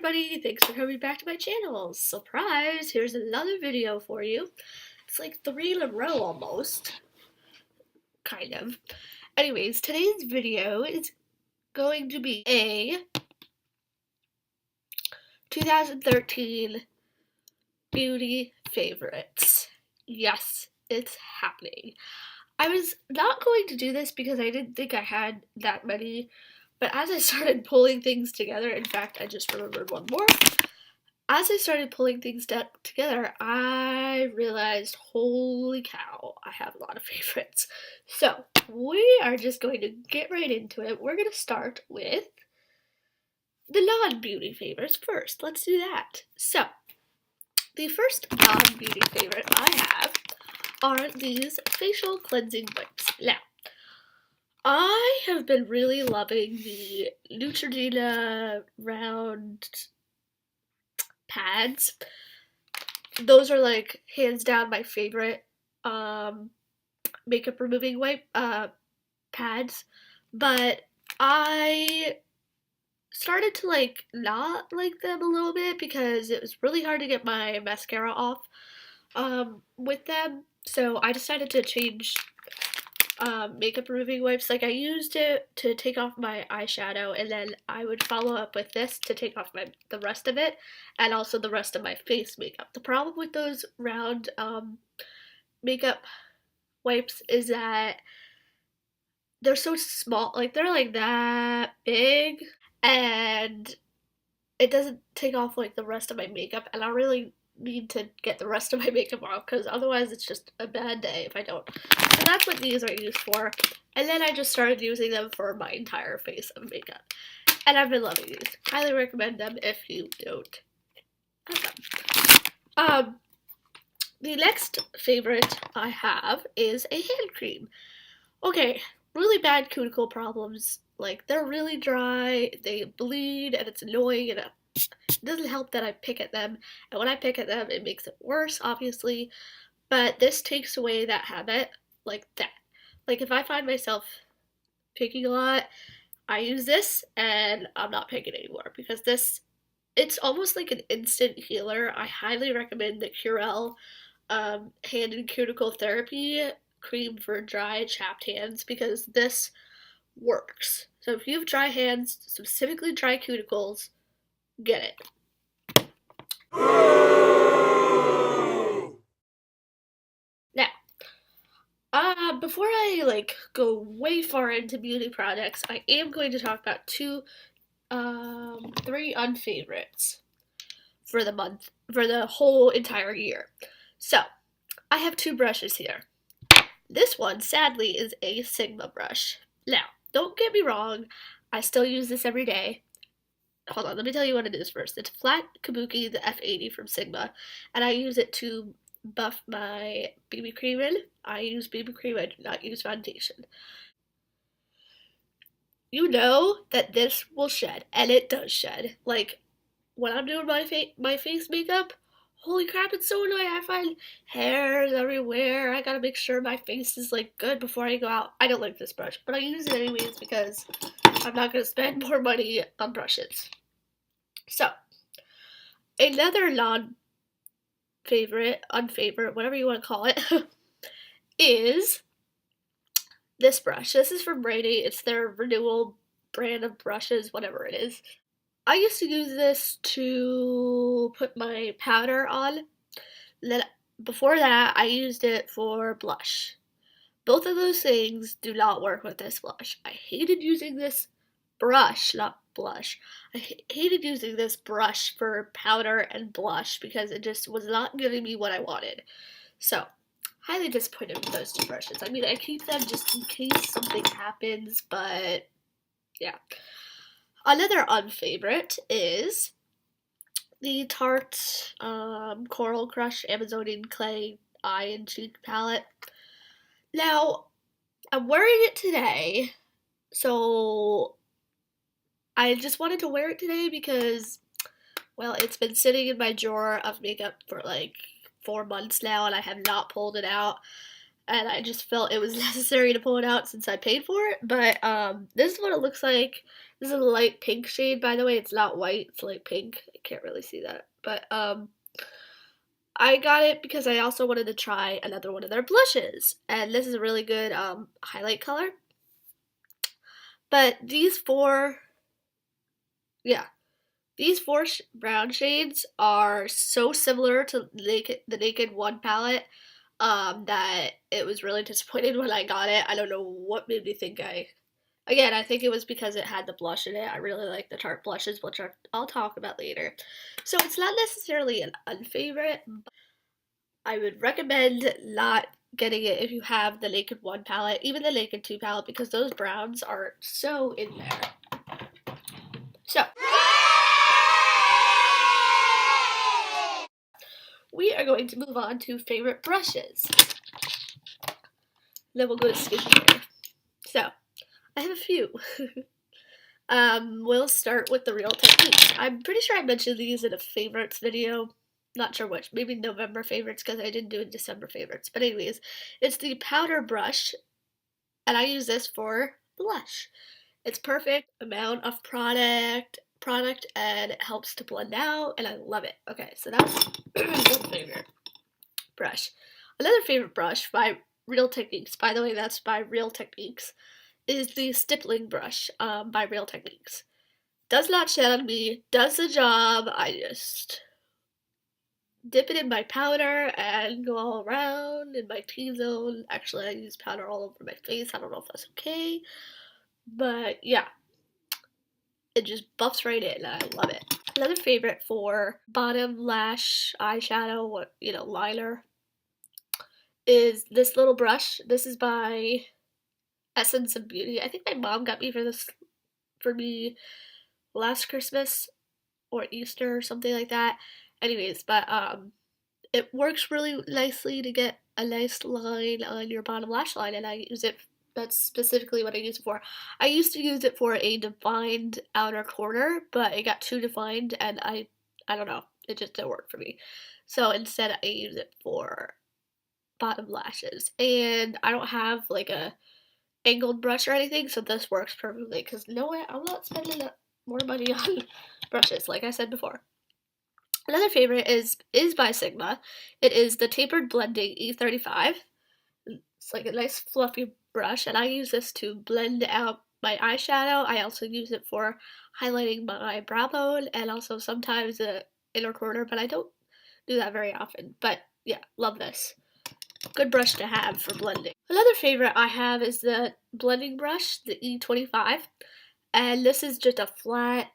everybody, thanks for coming back to my channel. Surprise, here's another video for you. It's like 3 in a row almost. Kind of. Anyways, today's video is going to be a 2013 beauty favorites. Yes, it's happening. I was not going to do this because I didn't think I had that many, but as I started pulling things together, in fact, I just remembered one more. As I started pulling things together, I realized, holy cow, I have a lot of favorites. So, we are just going to get right into it. We're going to start with the non-beauty favorites first. Let's do that. So, the first non-beauty favorite I have are these facial cleansing wipes. Now, I have been really loving the Neutrogena round pads. Those are like hands down my favorite makeup removing wipe pads, but I started to like not like them a little bit because it was really hard to get my mascara off with them. So I decided to change makeup removing wipes. Like I used it to take off my eyeshadow, and then I would follow up with this to take off the rest of it, and also the rest of my face makeup. The problem with those round makeup wipes is that they're so small, like they're like that big, and it doesn't take off like the rest of my makeup, and I really need to get the rest of my makeup off because otherwise it's just a bad day if I don't. So that's what these are used for, and then I just started using them for my entire face of makeup, and I've been loving these. Highly recommend them if you don't have them. The next favorite I have is a hand cream. Okay, really bad cuticle problems. Like, they're really dry, they bleed, and it's annoying, and it doesn't help that I pick at them. And when I pick at them, it makes it worse, obviously. But this takes away that habit, like that. Like, if I find myself picking a lot, I use this, and I'm not picking anymore. Because this, it's almost like an instant healer. I highly recommend the Curel hand and cuticle therapy cream for dry, chapped hands, because this works. So if you have dry hands, specifically dry cuticles, get it. Now, before I like go way far into beauty products, I am going to talk about three unfavorites for the month, for the whole entire year. So, I have 2 brushes here. This one, sadly, is a Sigma brush. Now, don't get me wrong, I still use this every day. Hold on, let me tell you what it is first. It's a flat kabuki, the F80 from Sigma, and I use it to buff my BB cream in. I use BB cream, I do not use foundation. You know that this will shed, and it does shed. Like, when I'm doing my face makeup, holy crap, it's so annoying. I find hairs everywhere. I gotta make sure my face is like good before I go out. I don't like this brush, but I use it anyways because I'm not gonna spend more money on brushes. So, another non-favorite, unfavorite, whatever you want to call it, is this brush. This is from Brady. It's their renewal brand of brushes, whatever it is. I used to use this to put my powder on. Then before that, I used it for blush. Both of those things do not work with this blush. I hated using this brush, not blush. I hated using this brush for powder and blush because it just was not giving me what I wanted. So, highly disappointed with those 2 brushes. I mean, I keep them just in case something happens, but yeah. Another unfavorite is the Tarte Coral Crush Amazonian Clay Eye and Cheek Palette. Now, I'm wearing it today, so I just wanted to wear it today because, well, it's been sitting in my drawer of makeup for like 4 months now, and I have not pulled it out. And I just felt it was necessary to pull it out since I paid for it. But this is what it looks like This is a light pink shade, by the way. It's not white, it's light pink. I can't really see that. But I got it because I also wanted to try another one of their blushes. And this is a really good highlight color. But these four, yeah, these four brown shades are so similar to the Naked One palette that it was really disappointed when I got it. I don't know what made me think Again, I think it was because it had the blush in it. I really like the Tarte blushes, which I'll talk about later. So it's not necessarily an unfavorite, but I would recommend not getting it if you have the Naked One palette, even the Naked Two palette, because those browns are so in there. So, we are going to move on to favorite brushes. Then we'll go to skincare. So, I have a few. We'll start with the Real Techniques. I'm pretty sure I mentioned these in a favorites video. Not sure which. Maybe November favorites because I didn't do it December favorites. But anyways, it's the powder brush, and I use this for blush. It's perfect amount of product, and it helps to blend out, and I love it. Okay, so that's one favorite brush. Another favorite brush by Real Techniques, by the way, that's by Real Techniques, is the stippling brush by Real Techniques. Does not shed on me, does the job. I just dip it in my powder and go all around in my T-zone. Actually, I use powder all over my face. I don't know if that's okay. But yeah, it just buffs right in. I love it. Another favorite for bottom lash eyeshadow, liner, is this little brush. This is by Essence of Beauty. I think my mom got me for me last Christmas or Easter or something like that. Anyways, but it works really nicely to get a nice line on your bottom lash line, and I use it. That's specifically what I use it for. I used to use it for a defined outer corner, but it got too defined, and I don't know, it just didn't work for me. So instead, I use it for bottom lashes, and I don't have like a angled brush or anything, so this works perfectly. Because no way, I'm not spending more money on brushes, like I said before. Another favorite is by Sigma. It is the Tapered Blending E35. It's like a nice fluffy brush, and I use this to blend out my eyeshadow. I also use it for highlighting my brow bone and also sometimes the inner corner, but I don't do that very often. But yeah, love this. Good brush to have for blending. Another favorite I have is the blending brush, the E25, and this is just a flat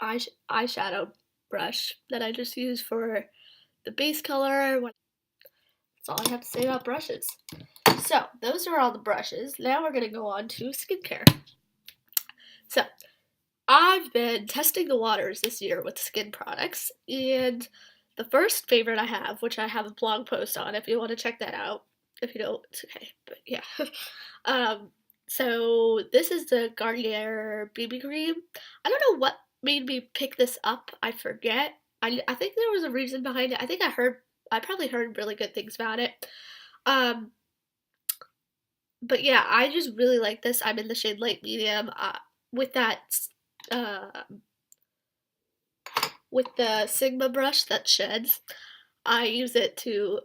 eyeshadow brush that I just use for the base color. That's all I have to say about brushes. So, those are all the brushes. Now we're going to go on to skincare. So, I've been testing the waters this year with skin products, and the first favorite I have, which I have a blog post on if you want to check that out. If you don't, it's okay, but yeah. So this is the Garnier BB cream. I don't know what made me pick this up. I forget. I think there was a reason behind it. I think I probably heard really good things about it. But yeah, I just really like this. I'm in the shade light medium. With that, with the Sigma brush that sheds, I use it to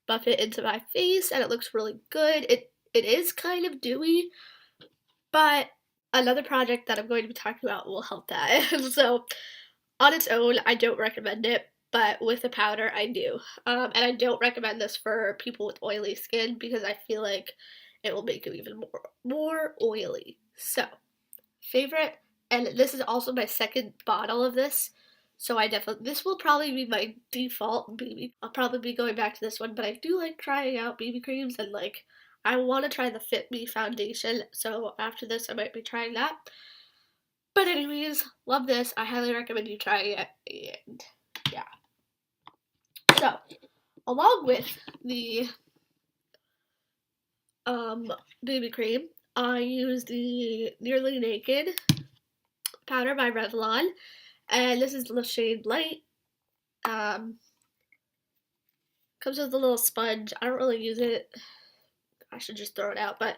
buff it into my face, and it looks really good. It is kind of dewy, but another project that I'm going to be talking about will help that. So, on its own, I don't recommend it, but with a powder, I do. And I don't recommend this for people with oily skin because I feel like it will make you even more oily. So, favorite, and this is also my second bottle of this. So this will probably be my default BB. I'll probably be going back to this one, but I do like trying out BB creams, and like I want to try the Fit Me foundation. So after this, I might be trying that. But anyways, love this. I highly recommend you trying it. And yeah. So along with the BB cream, I use the Nearly Naked powder by Revlon. And this is the shade Light. Comes with a little sponge. I don't really use it. I should just throw it out, but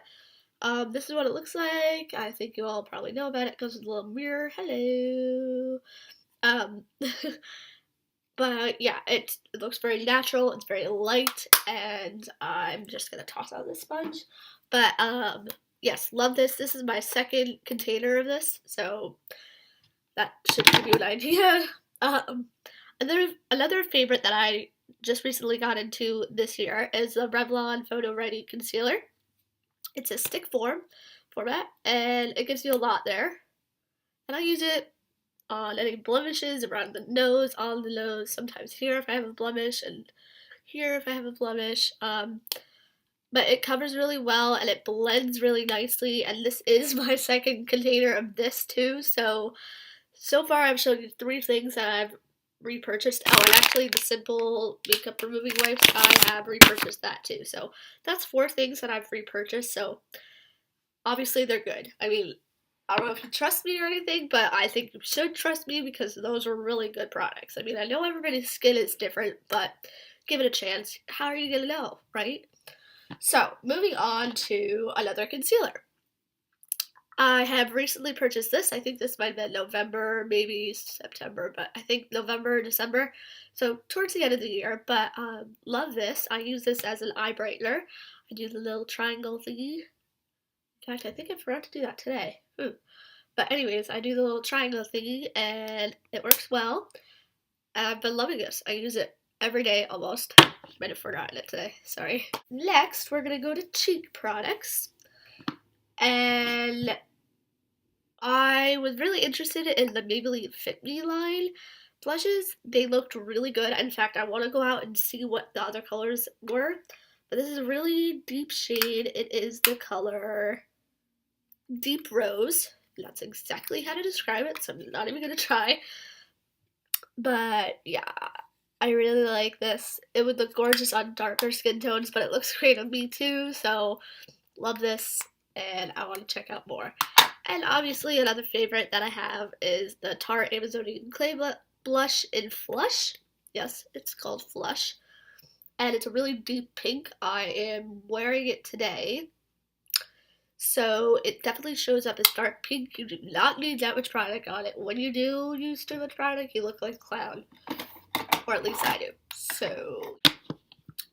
This is what it looks like. I think you all probably know about it. It comes with a little mirror. Hello. Um, but yeah, it looks very natural. It's very light, and I'm just gonna toss out this sponge. But yes, love this. This is my second container of this, so that should give you an idea. Um, another favorite that I just recently got into this year is the Revlon Photo Ready Concealer. It's a stick format, and it gives you a lot there. And I use it on any blemishes around the nose, on the nose, sometimes here if I have a blemish, and here if I have a blemish. But it covers really well, and it blends really nicely, and this is my second container of this too, so far I've shown you 3 things that I've repurchased. Oh, and actually the simple makeup removing wipes, I have repurchased that too. So that's 4 things that I've repurchased, so obviously they're good. I mean, I don't know if you trust me or anything, but I think you should trust me because those are really good products. I mean, I know everybody's skin is different, but give it a chance. How are you gonna know, right? So, moving on to another concealer. I have recently purchased this. I think this might have been November, maybe September, but I think November, December. So towards the end of the year, but love this. I use this as an eye brightener. I do the little triangle thingy. In fact, I think I forgot to do that today. But anyways, I do the little triangle thingy, and it works well. And I've been loving this. I use it every day almost. Might have forgotten it today. Sorry. Next, we're going to go to cheek products. And I was really interested in the Maybelline Fit Me line blushes. They looked really good. In fact, I want to go out and see what the other colors were. But this is a really deep shade. It is the color Deep Rose. That's exactly how to describe it, so I'm not even going to try. But yeah, I really like this. It would look gorgeous on darker skin tones, but it looks great on me too, so love this, and I want to check out more. And obviously another favorite that I have is the Tarte Amazonian Clay Blush in Flush. Yes, it's called Flush. And it's a really deep pink. I am wearing it today. So it definitely shows up as dark pink. You do not need that much product on it. When you do use too much product, you look like a clown. Or at least I do. So,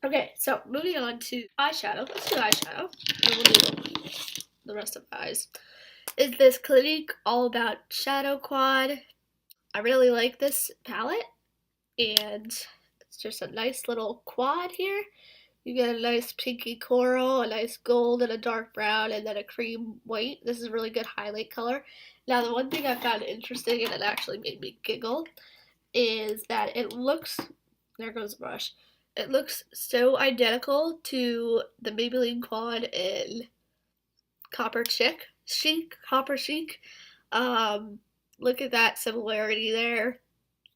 okay, so moving on to eyeshadow. Let's do eyeshadow. And we'll do the rest of the eyes. Is this Clinique All About Shadow Quad. I really like this palette. And it's just a nice little quad here. You get a nice pinky coral, a nice gold, and a dark brown, and then a cream white. This is a really good highlight color. Now, the one thing I found interesting, and it actually made me giggle, is that it looks, there goes the brush, it looks so identical to the Maybelline Quad in Copper Chic. Look at that similarity there.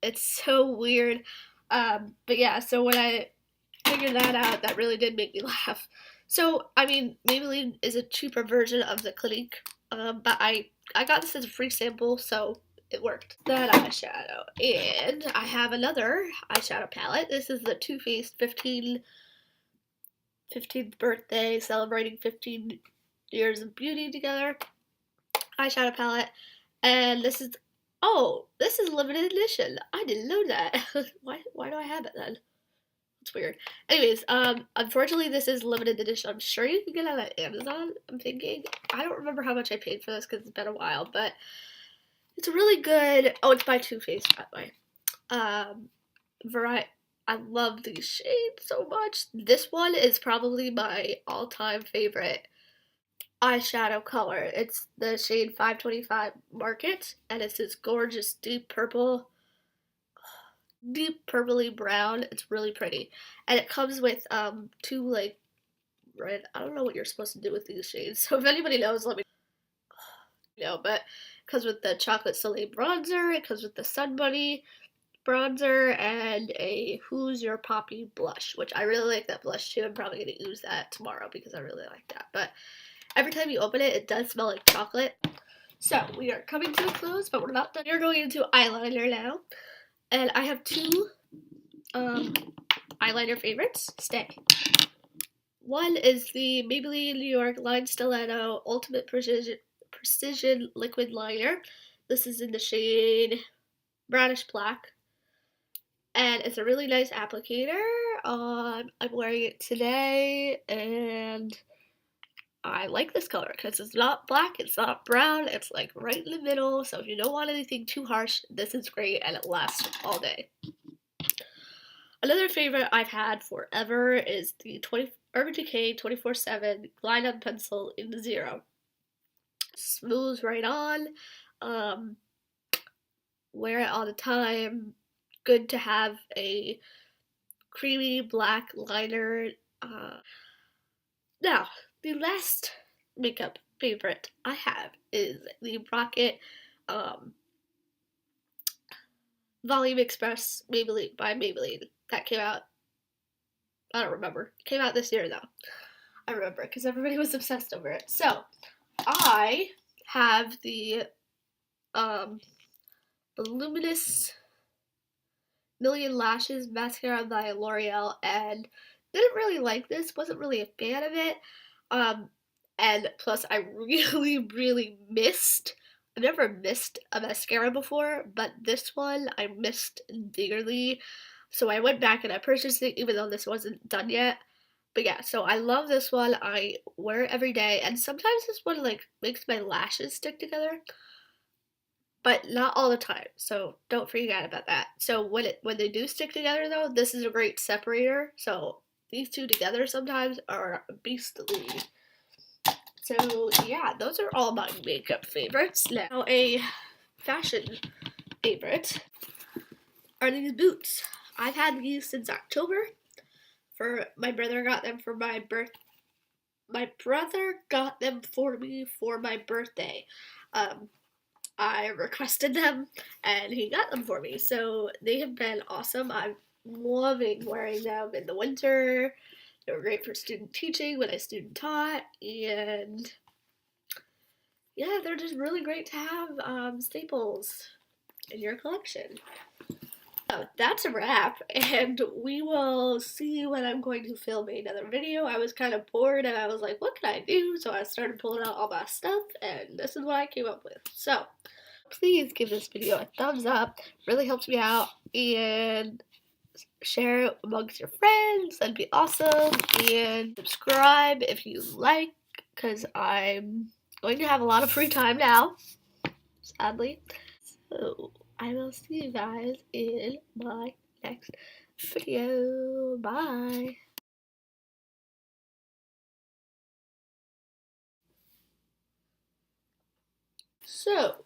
It's so weird. But yeah, so when I figured that out, that really did make me laugh. So, I mean, Maybelline is a cheaper version of the Clinique, but I got this as a free sample, so it worked. That eyeshadow. And I have another eyeshadow palette. This is the Too Faced 15th birthday, celebrating 15 years of beauty together eyeshadow palette. And this is, oh, this is limited edition. I didn't know that. Why do I have it then? It's weird. Anyways, unfortunately this is limited edition. I'm sure you can get it on Amazon, I'm thinking. I don't remember how much I paid for this because it's been a while, but it's a really good, oh, it's by Too Faced, by the way. I love these shades so much. This one is probably my all-time favorite eyeshadow color. It's the shade 525 Market, and it's this gorgeous deep purple, deep purpley brown. It's really pretty, and it comes with 2 like red, I don't know what you're supposed to do with these shades, so if anybody knows, let me know. But it comes with the Chocolate Soleil bronzer, it comes with the Sun Bunny bronzer, and a Who's Your Poppy blush, which I really like that blush too. I'm probably going to use that tomorrow because I really like that. But every time you open it, it does smell like chocolate. So we are coming to a close, but we're not done. We're going into eyeliner now. And I have 2 eyeliner favorites. Stay. One is the Maybelline New York Line Stiletto Ultimate Precision Liquid Liner. This is in the shade Brownish Black. And it's a really nice applicator. I'm wearing it today, and I like this color because it's not black, it's not brown, it's like right in the middle. So if you don't want anything too harsh, this is great and it lasts all day. Another favorite I've had forever is the Urban Decay 24/7 Glide On Pencil in the Zero. Smooths right on. Um, wear it all the time. Good to have a creamy black liner. Now, the last makeup favorite I have is the Rocket Volume Express Maybelline by Maybelline. That came out, I don't remember. It came out this year though. I remember because everybody was obsessed over it. So, I have the Luminous Million Lashes mascara by L'Oreal, and didn't really like this, wasn't really a fan of it. Um, and plus I really missed, I've never missed a mascara before, but this one I missed dearly. So I went back and I purchased it even though this wasn't done yet. But yeah, so I love this one. I wear it every day, and sometimes this one like makes my lashes stick together, but not all the time. So don't forget about that. So when they do stick together though, this is a great separator. So these two together sometimes are beastly. So yeah, those are all my makeup favorites. Now a fashion favorite are these boots. I've had these since October. My brother got them for my me for my birthday. I requested them and he got them for me. So they have been awesome. I'm loving wearing them in the winter. They were great for student teaching when I student taught, and yeah, they're just really great to have staples in your collection. So that's a wrap, and we will see when I'm going to film another video. I was kind of bored and I was like, what can I do? So I started pulling out all my stuff, and this is what I came up with. So please give this video a thumbs up, really helps me out, and share it amongst your friends, that'd be awesome, and subscribe if you like, because I'm going to have a lot of free time now, sadly. So I will see you guys in my next video. Bye. So